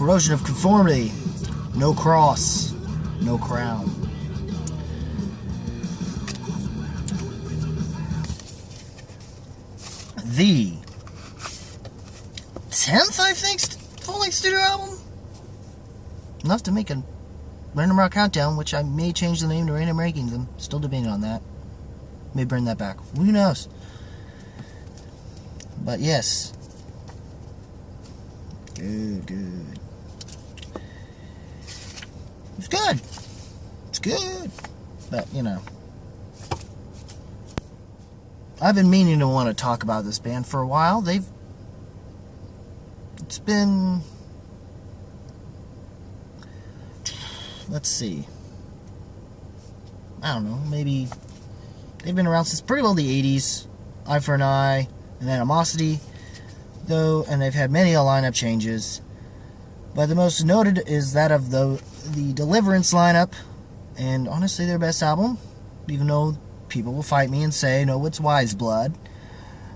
Corrosion of Conformity. No cross, no crown. The 10th, I think, full-length studio album? Enough to make a Random Rock Countdown, which I may change the name to Random Rankings. I'm still debating on that. May bring that back. Who knows? But yes. Good. It's good. It's good. But, you know. I've been meaning to want to talk about this band for a while. It's been... Let's see. I don't know, maybe... They've been around since pretty well the 80s. Eye for an Eye, and Animosity, though, and they've had many lineup changes. But the most noted is that of the Deliverance lineup, and honestly their best album, even though people will fight me and say, no, it's Wise Blood.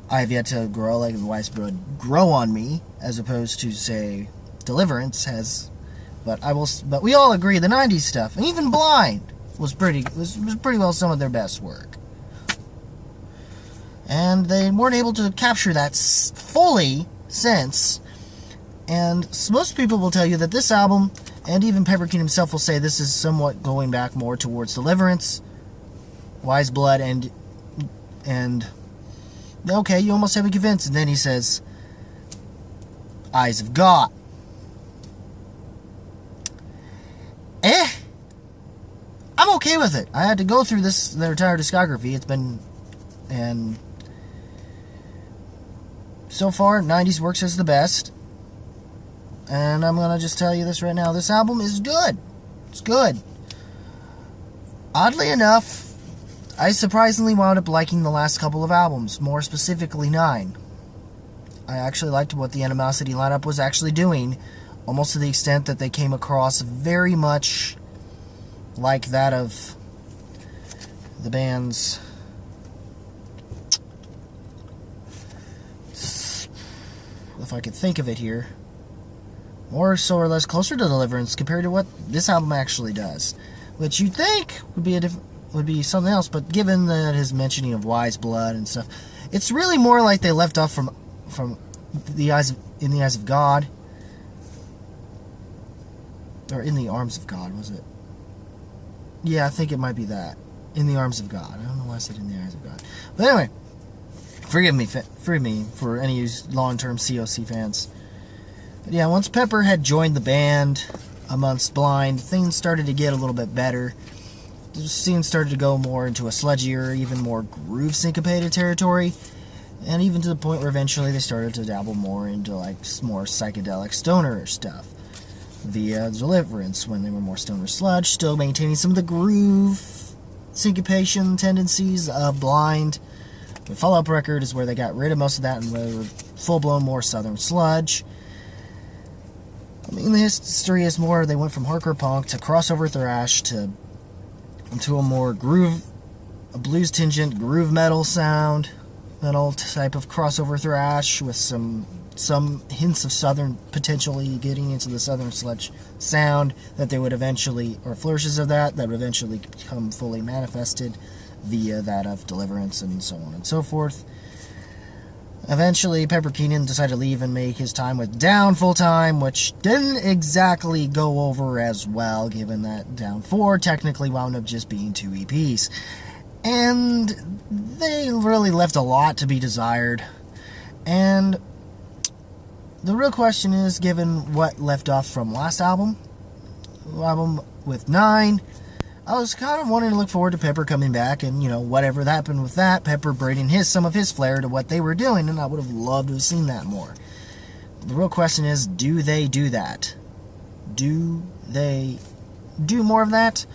I have yet to grow like Wise Blood grow on me, as opposed to, say, Deliverance has. But we all agree the 90s stuff, and even Blind, was pretty well some of their best work. And they weren't able to capture that fully since. And most people will tell you that this album, and even Pepper King himself will say this is somewhat going back more towards Deliverance, Wise Blood, and okay, you almost have me convinced. And then he says, Eyes of God. I'm okay with it. I had to go through their entire discography. It's been, and so far, 90s works as the best. And I'm going to just tell you this right now. This album is good. It's good. Oddly enough, I surprisingly wound up liking the last couple of albums, more specifically 9. I actually liked what the Animosity lineup was actually doing, almost to the extent that they came across very much like that of the band's, if I could think of it here, more so or less closer to Deliverance compared to what this album actually does, which you'd think would be something else, but given that his mentioning of Wise Blood and stuff, it's really more like they left off from In the Eyes of God, or In the Arms of God, was it? Yeah, I think it might be that. In the Arms of God. I don't know why I said In the Eyes of God. But anyway, forgive me for any long-term COC fans. But yeah, once Pepper had joined the band amongst Blind, things started to get a little bit better. The scene started to go more into a sludgier, even more groove syncopated territory, and even to the point where eventually they started to dabble more into like more psychedelic stoner stuff via Deliverance, when they were more stoner sludge, still maintaining some of the groove syncopation tendencies of Blind. The follow-up record is where they got rid of most of that and they were full-blown more southern sludge. I mean, the history is more, they went from hardcore punk to crossover thrash to a more a blues-tingent groove metal type of crossover thrash with some hints of southern, potentially getting into the southern sludge sound that they would eventually, or flourishes of that would eventually become fully manifested via that of Deliverance and so on and so forth. Eventually, Pepper Keenan decided to leave and make his time with Down full-time, which didn't exactly go over as well, given that Down 4 technically wound up just being 2 EPs. And they really left a lot to be desired. And the real question is, given what left off from last album with 9, I was kind of wanting to look forward to Pepper coming back and, whatever happened with that, Pepper bringing some of his flair to what they were doing, and I would have loved to have seen that more. The real question is, do they do that? Do they do more of that?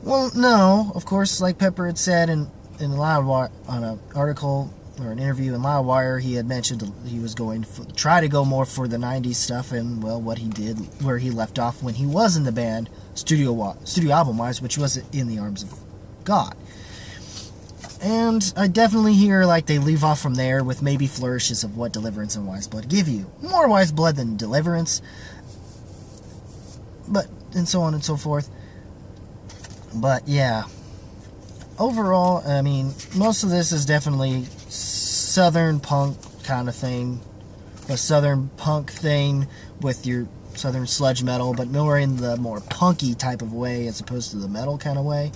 Well, no. Of course, like Pepper had said in Loudwire, on an article or an interview in Loudwire, he had mentioned he was going to try to go more for the 90s stuff, and, well, what he did, where he left off when he was in the band, studio album-wise, which was In the Arms of God. And I definitely hear, like, they leave off from there with maybe flourishes of what Deliverance and Wise Blood give you. More Wise Blood than Deliverance. but and so on and so forth. But yeah, overall, I mean, most of this is definitely southern punk kind of thing, a southern punk thing with your southern sludge metal, but more in the more punky type of way as opposed to the metal kind of way.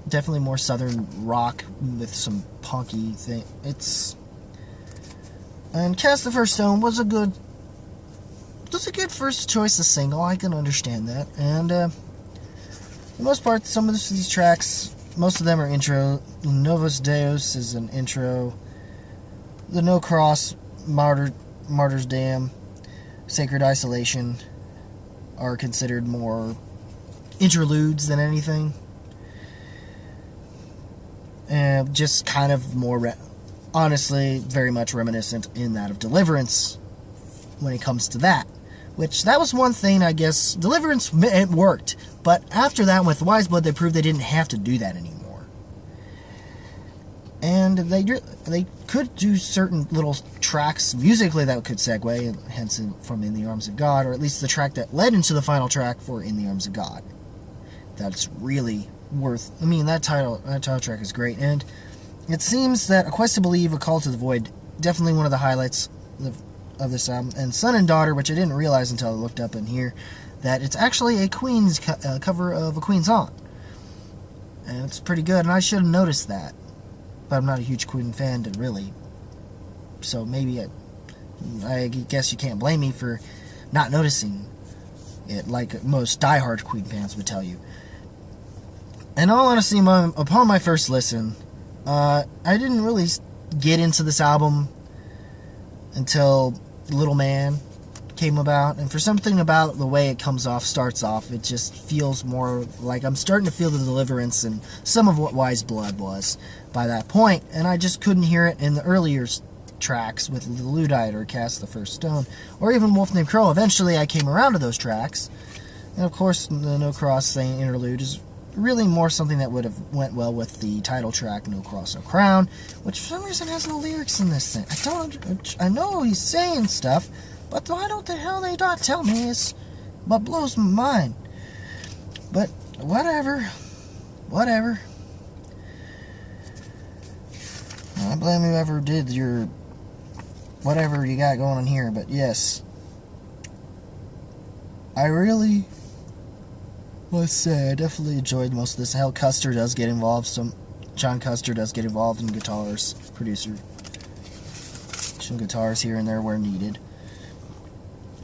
Definitely more southern rock with some punky thing. And Cast the First Stone was a good first choice of single. I can understand that. And for the most part, some of these tracks, most of them are intro. Novus Deus is an intro. The No Cross, Martyr's Dam, Sacred Isolation are considered more interludes than anything. And just kind of more, honestly, very much reminiscent in that of Deliverance when it comes to that. Which, that was one thing, I guess. Deliverance, it worked. But after that, with Wise Blood, they proved they didn't have to do that anymore. And they could do certain little tracks musically that could segue, hence from In the Arms of God, or at least the track that led into the final track for In the Arms of God. That's really worth. I mean, that title track is great, and it seems that A Quest to Believe, A Call to the Void, definitely one of the highlights of this album. And Son and Daughter, which I didn't realize until I looked up in here, that it's actually a Queen's cover of a Queen song, and it's pretty good. And I should have noticed that, but I'm not a huge Queen fan, really. So maybe I guess you can't blame me for not noticing it, like most diehard Queen fans would tell you. And all honesty, upon my first listen, I didn't really get into this album until Little Man came about. And for something about the way it starts off, it just feels more like I'm starting to feel the Deliverance and some of what Wise Blood was by that point. And I just couldn't hear it in the earlier tracks with The Luddite or Cast the First Stone, or even Wolf Named Crow. Eventually I came around to those tracks. And of course, the No Cross thing interlude is really more something that would have went well with the title track, No Cross, No Crown, which for some reason has no lyrics in this thing. I know he's saying stuff, but why don't the hell they not tell me is what blows my mind. But whatever. I blame whoever did your whatever you got going on here, but yes, I really must say I definitely enjoyed most of this. Hell, Custer does get involved. John Custer does get involved in guitars, producer. Some guitars here and there where needed.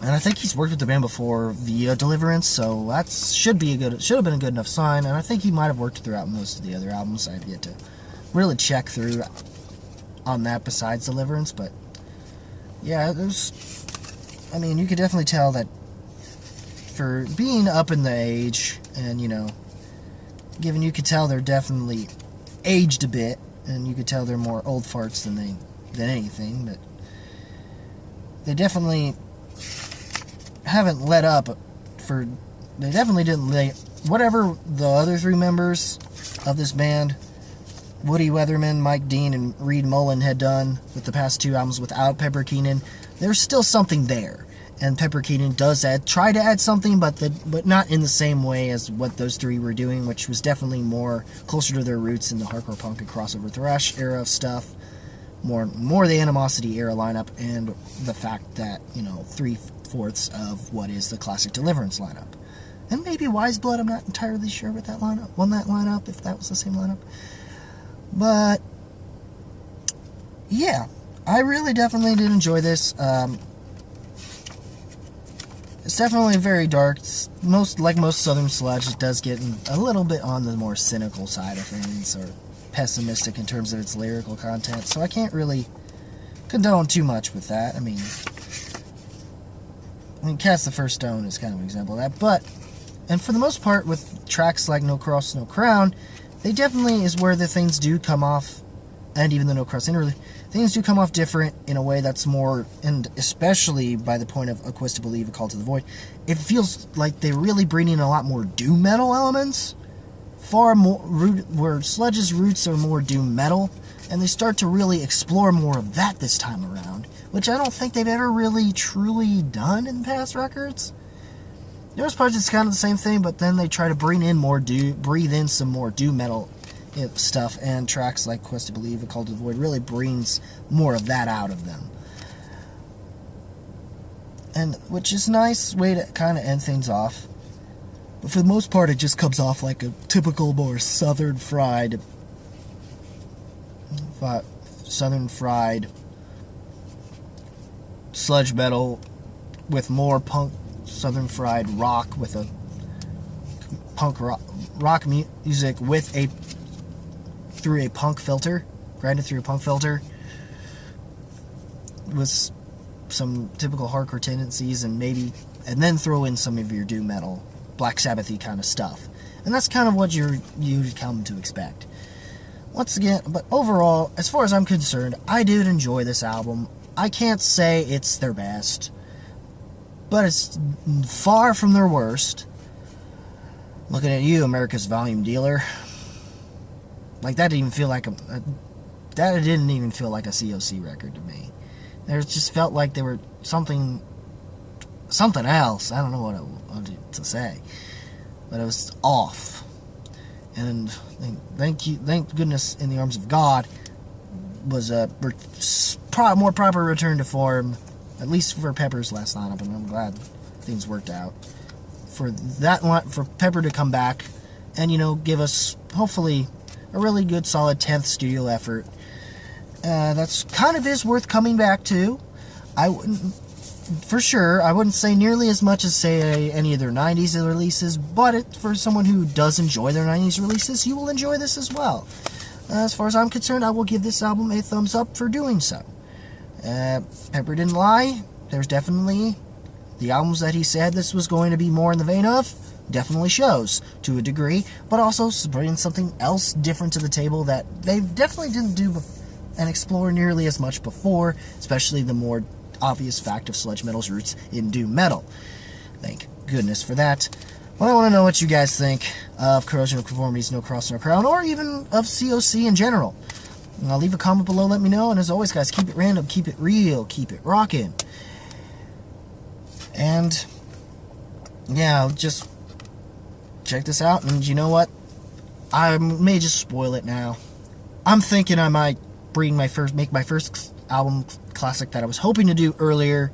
And I think he's worked with the band before via Deliverance, so that should have been a good enough sign. And I think he might have worked throughout most of the other albums. I've yet to really check through on that besides Deliverance, but yeah, you could definitely tell that for being up in the age, and given you could tell they're definitely aged a bit, and you could tell they're more old farts than anything, but they definitely haven't let up they definitely didn't whatever the other three members of this band, Woody Weatherman, Mike Dean, and Reed Mullen, had done with the past two albums without Pepper Keenan. There's still something there. And Pepper Keenan does try to add something, but not in the same way as what those three were doing, which was definitely more closer to their roots in the hardcore punk and crossover thrash era of stuff. More the Animosity era lineup, and the fact that 3/4 of what is the classic Deliverance lineup, and maybe Wise Blood. I'm not entirely sure with that lineup, if that was the same lineup. But yeah, I really definitely did enjoy this. It's definitely very dark. Like most Southern sludge, it does get a little bit on the more cynical side of things, or pessimistic in terms of its lyrical content, so I can't really condone too much with that. I mean, Cast the First Stone is kind of an example of that, and for the most part, with tracks like No Cross, No Crown, they definitely is where the things do come off, and even the No Cross interlude, things do come off different in a way that's more, and especially by the point of A Quest to Believe, A Call to the Void, it feels like they really bring in a lot more doom metal elements, far more, where Sludge's roots are more doom metal, and they start to really explore more of that this time around, which I don't think they've ever really truly done in past records. There's parts that's kind of the same thing, but then they try to breathe in some more doom metal stuff, and tracks like Quest to Believe, A Call to the Void really brings more of that out of them. And which is a nice way to kind of end things off. But for the most part, it just comes off like a typical, more southern fried sludge metal with more punk southern fried rock, with a punk rock music with through a punk filter, grinded through a punk filter, with some typical hardcore tendencies, and then throw in some of your doom metal, Black Sabbath-y kind of stuff. And that's kind of what you come to expect. Once again, but overall, as far as I'm concerned, I did enjoy this album. I can't say it's their best, but it's far from their worst. Looking at you, America's Volume Dealer. Like, that didn't even feel like a COC record to me. It just felt like they were something else. I don't know what to say, but it was off. And thank goodness, In the Arms of God was a more proper return to form, at least for Pepper's last lineup, and I'm glad things worked out for Pepper to come back and give us hopefully a really good solid 10th studio effort. That's kind of is worth coming back to. I wouldn't say nearly as much as, say, any of their 90s releases, but for someone who does enjoy their 90s releases, you will enjoy this as well. As far as I'm concerned, I will give this album a thumbs up for doing so. Pepper didn't lie. There's definitely the albums that he said this was going to be more in the vein of, definitely shows to a degree, but also bringing something else different to the table that they definitely didn't do and explore nearly as much before, especially the more obvious fact of sludge metal's roots in doom metal. Thank goodness for that. Well, I want to know what you guys think of Corrosion of Conformity's No Cross, No Crown, or even of COC in general. And I'll leave a comment below, let me know, and as always, guys, keep it random, keep it real, keep it rockin'. And, yeah, just check this out, and you know what? I may just spoil it now. I'm thinking I might make my first album classic that I was hoping to do earlier,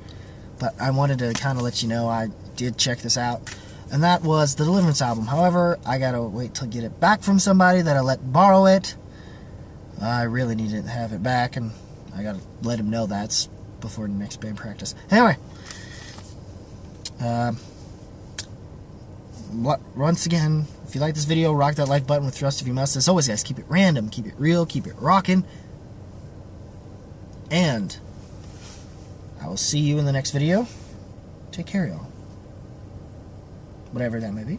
but I wanted to kind of let you know I did check this out, and that was the Deliverance album. However, I gotta wait till I get it back from somebody that I let borrow it. I really need to have it back, and I gotta let him know that's before the next band practice. Anyway, once again, if you like this video, rock that like button with thrust if you must. As always, guys, keep it random, keep it real, keep it rockin'. And I will see you in the next video. Take care, y'all. Whatever that may be.